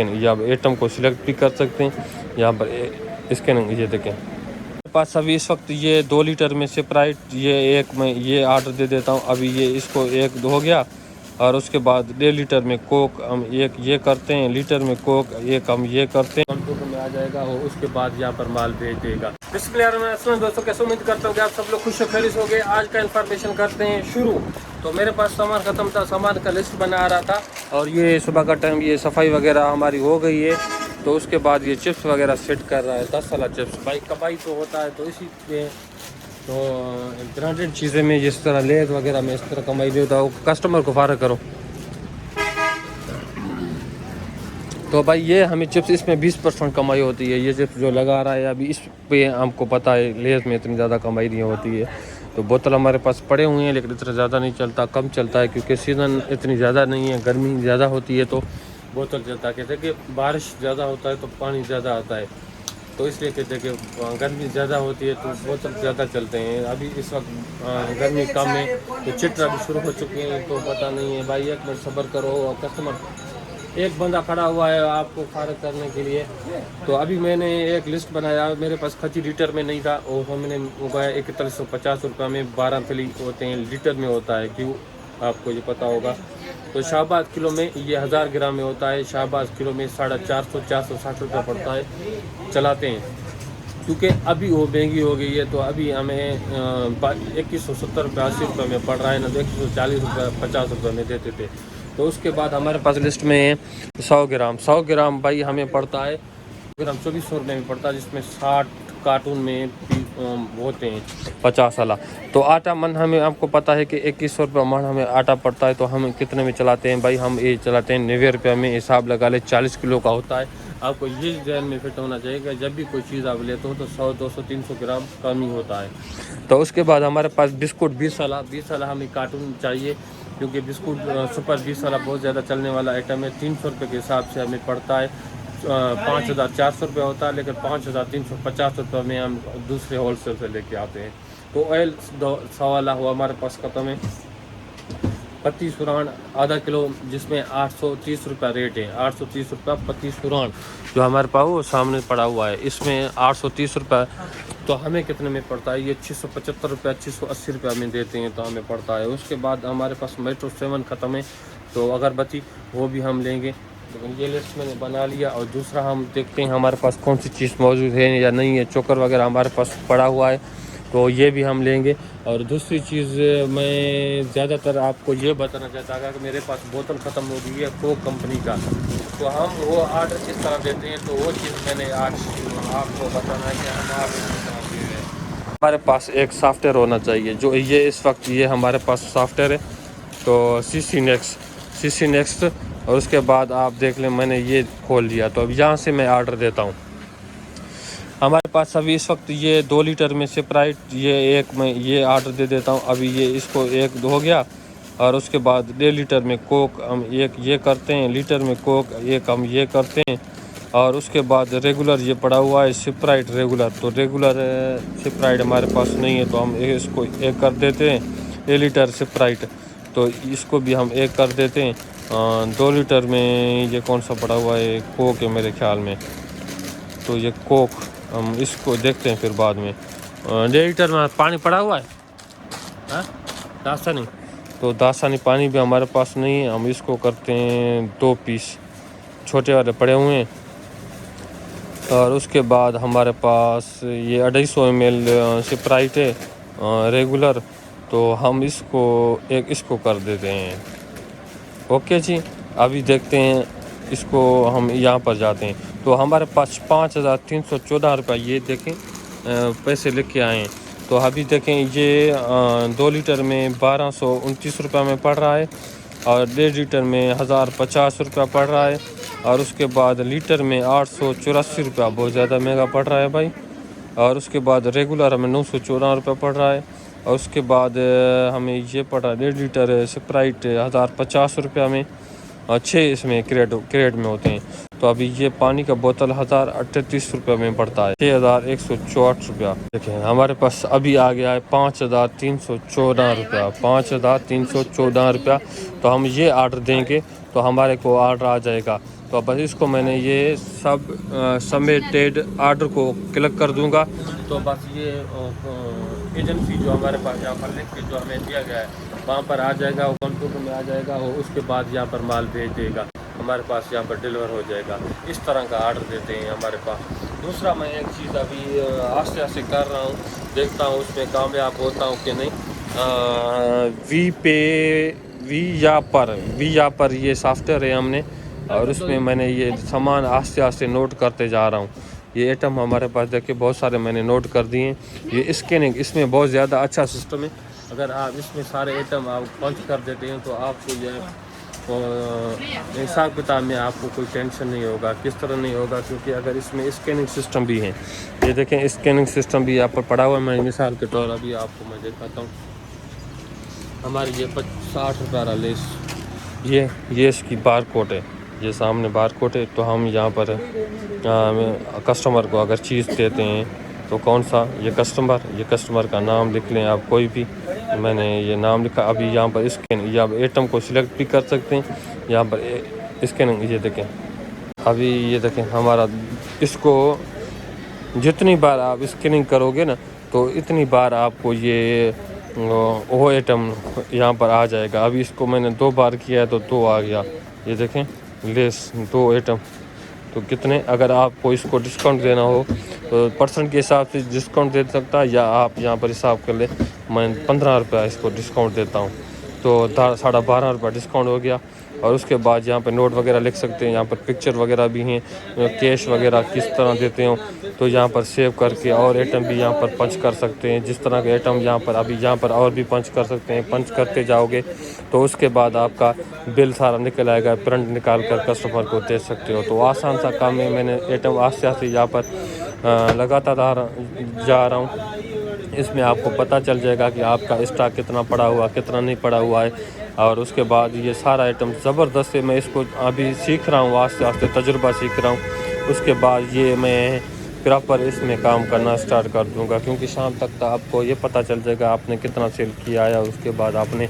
यहाँ पर आइटम को सिलेक्ट भी कर सकते हैं। यहाँ पर स्कैनिंग ये देखें मेरे पास अभी इस वक्त ये 2 लीटर में स्प्राइट ये एक मैं ये ऑर्डर दे देता हूँ। अभी ये इसको एक हो गया और उसके बाद 1.5 लीटर में कोक हम एक ये करते हैं, लीटर में कोक एक हम ये करते हैं, कंप्यूटर में आ जाएगा और उसके बाद यहाँ पर माल भेज देगा। बिस्मिल्लाह दोस्तों, कैसे उम्मीद करता हूँ कि आप सब लोग खुश खैरियत हो गए। आज का इन्फॉर्मेशन करते हैं शुरू। तो मेरे पास सामान ख़त्म था, सामान का लिस्ट बना रहा था और ये सुबह का टाइम ये सफाई वगैरह हमारी हो गई है। तो उसके बाद ये चिप्स वगैरह सेट कर रहा है, 10 वाला चिप्स भाई कबाई तो होता है। तो इसी में तो ब्रांडेड चीज़ें में जिस तरह लेज वगैरह में इस तरह कमाई नहीं होता, वो कस्टमर को फारग करो। तो भाई ये हमें चिप्स इसमें 20% कमाई होती है। ये चिप्स जो लगा रहा है अभी इस पे हमको पता है लेज में इतनी ज़्यादा कमाई नहीं होती है। तो बोतल हमारे पास पड़े हुए हैं लेकिन इतना ज़्यादा नहीं चलता, कम चलता है क्योंकि सीज़न इतनी ज़्यादा नहीं है, गर्मी ज़्यादा होती है तो बोतल चलता है। कहते हैं कि बारिश ज़्यादा होता है तो पानी ज़्यादा आता है, तो इसलिए कहते हैं कि गर्मी ज़्यादा होती है तो बोतल ज़्यादा चलते हैं। अभी इस वक्त गर्मी कम है तो चिट्रा भी शुरू हो चुके हैं, तो पता नहीं है भाई, एक मिनट सब्र करो। और कस्टमर एक बंदा खड़ा हुआ है आपको फारग करने के लिए। तो अभी मैंने एक लिस्ट बनाया, मेरे पास खची लीटर में नहीं था और मैंने उगाया 4150 रुपये में 12 फली होते हैं, लीटर में होता है, क्यों आपको ये पता होगा। तो शाहबाज किलो में ये 1000 ग्राम में होता है, शाहबाज किलो में 450 460 रुपये पड़ता है, चलाते हैं। क्योंकि अभी वो महंगी हो गई है तो अभी हमें 2170 रुपये 80 रुपये में पड़ रहा है, ना तो 140 रुपये 50 रुपये में देते थे। तो उसके बाद हमारे पास लिस्ट में 100 ग्राम भाई हमें पड़ता है, ग्राम 2400 रुपये में पड़ता है, जिसमें 60 कार्टून में होते हैं 50 वाला। तो आटा मन हमें आपको पता है कि 2100 रुपये मन हमें आटा पड़ता है। तो हम कितने में चलाते हैं भाई, हम ये चलाते हैं 90 रुपये में, हिसाब लगा ले 40 किलो का होता है। आपको ये जहन में फिट होना चाहिए कि जब भी कोई चीज़ आप लेते हो तो 100 200 300 ग्राम कम ही होता है। तो उसके बाद हमारे पास बिस्कुट 20 वाला हमें कार्टून चाहिए, क्योंकि बिस्कुट सुपर 20 वाला बहुत ज़्यादा चलने वाला आइटम है। 300 रुपये के हिसाब से हमें पड़ता है, 5400 रुपये होता है, लेकिन 5350 रुपये में हम दूसरे होलसेल से लेके आते हैं। तो ऑयल 100 वाला हुआ हमारे पास ख़त्म है। पत्ती सुरान आधा किलो, जिसमें 830 रुपये रेट है, 830 रुपये पत्ती सुरान जो हमारे पास वो सामने पड़ा हुआ है, इसमें 830 रुपये। तो हमें कितने में पड़ता है, ये 675 रुपये 680 रुपये में देते हैं तो हमें पड़ता है। उसके बाद हमारे पास मेट्रो 7 ख़त्म है, तो अगरबत्ती वो भी हम लेंगे, लेकिन ये लिस्ट मैंने बना लिया। और दूसरा हम देखते हैं हमारे पास कौन सी चीज़ मौजूद है या नहीं है। चोकर वगैरह हमारे पास पड़ा हुआ है तो ये भी हम लेंगे। और दूसरी चीज़ मैं ज़्यादातर आपको ये बताना चाहता था कि मेरे पास बोतल ख़त्म हो गई है कोक कंपनी का, तो हम वो ऑर्डर किस तरह देते हैं, तो वो चीज़ मैंने आज आपको बताना है कि हम ऑर्डर किस तरह दे रहे हैं। हमारे पास एक सॉफ्टवेयर होना चाहिए, जो ये इस वक्त ये हमारे पास सॉफ्टवेयर है, तो CC नेक्स्ट। और उसके बाद आप देख लें मैंने ये खोल लिया, तो अब यहाँ से मैं ऑर्डर देता हूँ। हमारे पास अभी इस वक्त ये 2 लीटर में स्प्राइट ये एक मैं ये ऑर्डर दे देता हूँ। अभी ये इसको एक हो गया और उसके बाद 1.5 लीटर में कोक हम एक ये करते हैं, लीटर में कोक एक हम ये करते हैं। और उसके बाद रेगुलर ये पड़ा हुआ है स्प्राइट रेगुलर, तो रेगुलर स्प्राइट हमारे पास नहीं है तो हम इसको एक कर देते हैं 1 लीटर स्प्राइट, तो इसको भी हम एक कर देते हैं। 2 लीटर में ये कौन सा पड़ा हुआ है, कोक है मेरे ख्याल में, तो ये कोक हम इसको देखते हैं फिर बाद में। 1.5 लीटर में पानी पड़ा हुआ है, दास्तानी, तो दास्तानी पानी भी हमारे पास नहीं है, हम इसको करते हैं 2 पीस छोटे वाले पड़े हुए हैं। और उसके बाद हमारे पास ये 250 ml स्प्राइट है रेगुलर, तो हम इसको कर देते हैं। ओके जी, अभी देखते हैं इसको हम यहाँ पर जाते हैं। तो हमारे पास 5314 रुपये ये देखें पैसे लेके आए हैं। तो अभी देखें ये 2 लीटर में 1229 रुपये में पड़ रहा है और 1.5 लीटर में 1050 रुपया पड़ रहा है। और उसके बाद लीटर में 884 रुपया, बहुत ज़्यादा महंगा पड़ रहा है भाई। और उसके बाद रेगुलर हमें 914 रुपये पड़ रहा है। और उसके बाद हमें ये पड़ रहा है 1.5 लीटर स्प्राइट 1050 रुपया में, 6 इसमें क्रेट में होते हैं। तो अभी ये पानी का बोतल 1038 रुपये में पड़ता है, 6164 रुपया। देखें हमारे पास अभी आ गया है 5314 रुपया, 5314 रुपया। तो हम ये ऑर्डर देंगे तो हमारे को ऑर्डर आ जाएगा तो बस इसको मैंने ये सब सबमिटेड ऑर्डर को क्लिक कर दूंगा। तो बस ये एजेंसी जो हमारे पास यहाँ पर लिख के जो हमें दिया गया है वहाँ पर आ जाएगा, वो कंप्यूटर में आ जाएगा और उसके बाद यहाँ पर माल भेज देगा, हमारे पास यहाँ पर डिलीवर हो जाएगा। इस तरह का ऑर्डर देते हैं हमारे पास। दूसरा मैं एक चीज़ अभी आस्ते आस्ते कर रहा हूँ, देखता हूँ उसमें कामयाब होता हूँ कि नहीं। वी या पर ये सॉफ्टवेयर है हमने, और उसमें मैंने ये सामान आस्ते आस्ते नोट करते जा रहा हूँ। ये आइटम हमारे पास देखिए बहुत सारे मैंने नोट कर दिए। ये स्कैनिंग इसमें बहुत ज़्यादा अच्छा सिस्टम है। अगर आप इसमें सारे आइटम आप पंच कर देते हैं तो आपको ये हिसाब किताब में आपको कोई टेंशन नहीं होगा। किस तरह नहीं होगा, क्योंकि अगर इसमें स्कैनिंग सिस्टम भी है, ये देखें स्कैनिंग सिस्टम भी यहाँ पर पड़ा हुआ है। मैं मिसाल के तौर अभी आपको मैं दिखाता हूँ। हमारी ये 60 रुपये वाला लेस, ये इसकी बार कोड है, ये सामने बार कोड है। तो हम यहाँ पर कस्टमर को अगर चीज़ देते हैं तो कौन सा, ये कस्टमर का नाम लिख लें आप कोई भी। मैंने ये नाम लिखा। अभी यहाँ पर स्कैन या आइटम को सिलेक्ट भी कर सकते हैं। यहाँ पर स्कैनिंग ये देखें, अभी ये देखें हमारा, इसको जितनी बार आप स्कैनिंग करोगे ना तो इतनी बार आपको ये वो आइटम यहाँ पर आ जाएगा। अभी इसको मैंने 2 बार किया है तो 2 आ गया। ये देखें लेस 2 आइटम तो कितने। अगर आपको इसको डिस्काउंट देना हो तो परसेंट के हिसाब से डिस्काउंट दे सकता है, या आप यहाँ पर हिसाब कर ले। मैं 15 रुपये इसको डिस्काउंट देता हूँ तो 12.5 रुपये डिस्काउंट हो गया। और उसके बाद यहाँ पर नोट वगैरह लिख सकते हैं। यहाँ पर पिक्चर वगैरह भी हैं, कैश वगैरह किस तरह देते हो तो यहाँ पर सेव करके और आइटम भी यहाँ पर पंच कर सकते हैं। जिस तरह के आइटम यहाँ पर अभी यहाँ पर और भी पंच कर सकते हैं। पंच करते जाओगे तो उसके बाद आपका बिल सारा निकल आएगा, प्रिंट निकाल कर कस्टमर को दे सकते हो। तो आसान सा काम है। मैंने आइटम आस्ते आस्ते यहाँ पर लगाता जा रहा हूँ। इसमें आपको पता चल जाएगा कि आपका स्टॉक कितना पड़ा हुआ, कितना नहीं पड़ा हुआ है। और उसके बाद ये सारा आइटम ज़बरदस्त है। मैं इसको अभी सीख रहा हूँ, आस्ते आस्ते तजुर्बा सीख रहा हूँ। उसके बाद ये मैं प्रॉपर इसमें काम करना स्टार्ट कर दूँगा, क्योंकि शाम तक तो आपको ये पता चल जाएगा आपने कितना सेल किया है, उसके बाद आपने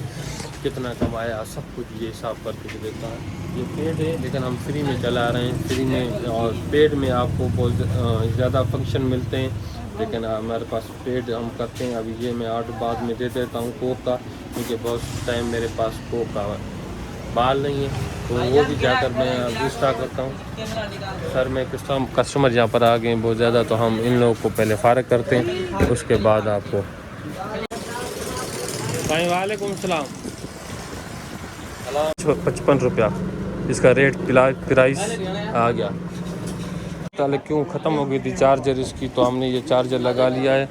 कितना कमाया, सब कुछ ये हिसाब करके देता है। ये पेड है लेकिन हम फ्री में चला रहे हैं, फ्री में। और पेड में आपको बहुत ज़्यादा फंक्शन मिलते हैं, लेकिन हमारे पास पेड हम करते हैं। अभी ये मैं ऑर्डर बाद में दे देता हूँ कोक का, क्योंकि बहुत टाइम मेरे पास कोक का बाल नहीं है, तो वो भी जाकर मैं अभी स्टार्ट करता हूँ। सर मैं कस्टमर यहाँ पर आ गए बहुत ज़्यादा, तो हम इन लोगों को पहले फारग करते हैं, उसके बाद आपको। वालेकुम सलाम। 55 रुपया इसका रेट प्राइस आ गया। ताले क्यों ख़त्म हो गई थी चार्जर इसकी, तो हमने ये चार्जर लगा लिया है।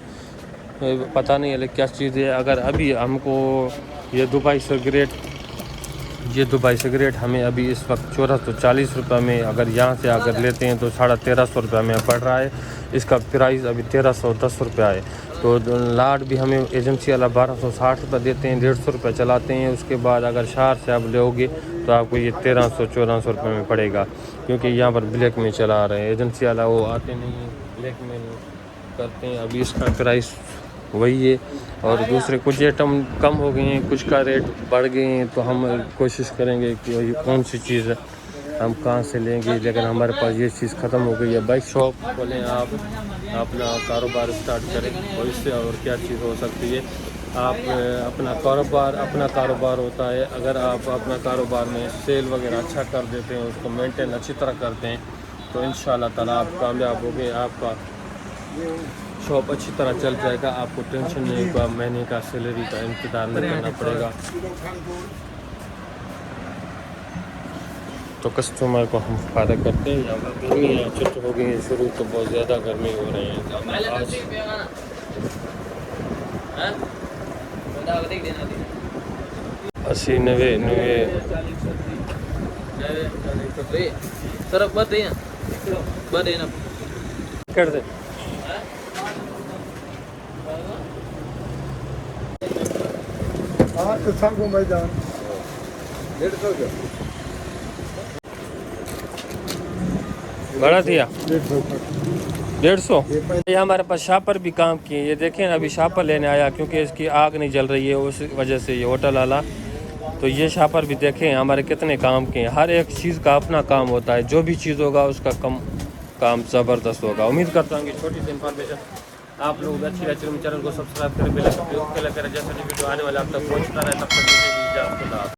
पता नहीं है क्या चीज़ है। अगर अभी हमको ये दुबई सिगरेट हमें अभी इस वक्त 1440 रुपये में, अगर यहाँ से अगर लेते हैं तो 1350 रुपये में पड़ रहा है। इसका प्राइस अभी 1310 रुपया है। तो लाट भी हमें एजेंसी वाला 1260 रुपये देते हैं, 150 रुपये चलाते हैं। उसके बाद अगर शहर से आप लोगे तो आपको ये 1300-1400 रुपये में पड़ेगा, क्योंकि यहाँ पर ब्लैक में चला रहे हैं। एजेंसी वाला वो आते नहीं हैं, ब्लैक में करते हैं। अभी इसका प्राइस वही है। और दूसरे कुछ आइटम कम हो गए हैं, कुछ का रेट बढ़ गए हैं, तो हम कोशिश करेंगे कि कौन सी चीज़ हम कहाँ से लेंगे। लेकिन हमारे पास ये चीज़ ख़त्म हो गई है। बाइक शॉप खोलें, आप अपना कारोबार स्टार्ट करें, और इससे और क्या चीज़ हो सकती है। आप अपना कारोबार होता है। अगर आप अपना कारोबार में सेल वगैरह अच्छा कर देते हैं, उसको मेंटेन अच्छी तरह करते हैं, तो इंशाल्लाह ताला आप कामयाब होंगे। आपका शॉप अच्छी तरह चल जाएगा, आपको टेंशन नहीं होगा, महीने का सैलरी का इंतज़ार नहीं करना पड़ेगा। तो कस्टमर को हम फायदा करते हैं। यहाँ पर गर्मी छुट्टी हो गई है शुरू, तो बहुत ज़्यादा गर्मी हो रही है आज। 80-90 कर दे। तो सांगो मैदान 150 बड़ा दिया 150। ये हमारे पास शापर भी काम किए। ये देखें अभी शापर लेने आया, क्योंकि इसकी आग नहीं जल रही है, उस वजह से ये होटल वाला तो ये शापर भी देखें हमारे कितने काम के हैं। हर एक चीज़ का अपना काम होता है, जो भी चीज़ होगा उसका काम ज़बरदस्त होगा। उम्मीद करता हूँ कि छोटी सी इंफॉर्मेशन आप लोग अच्छी लगी। चैनल को सब्सक्राइब करें, बेल आइकन प्रेस करें, जैसे वीडियो आने वाले आप तक पहुँचता रहे। तब तक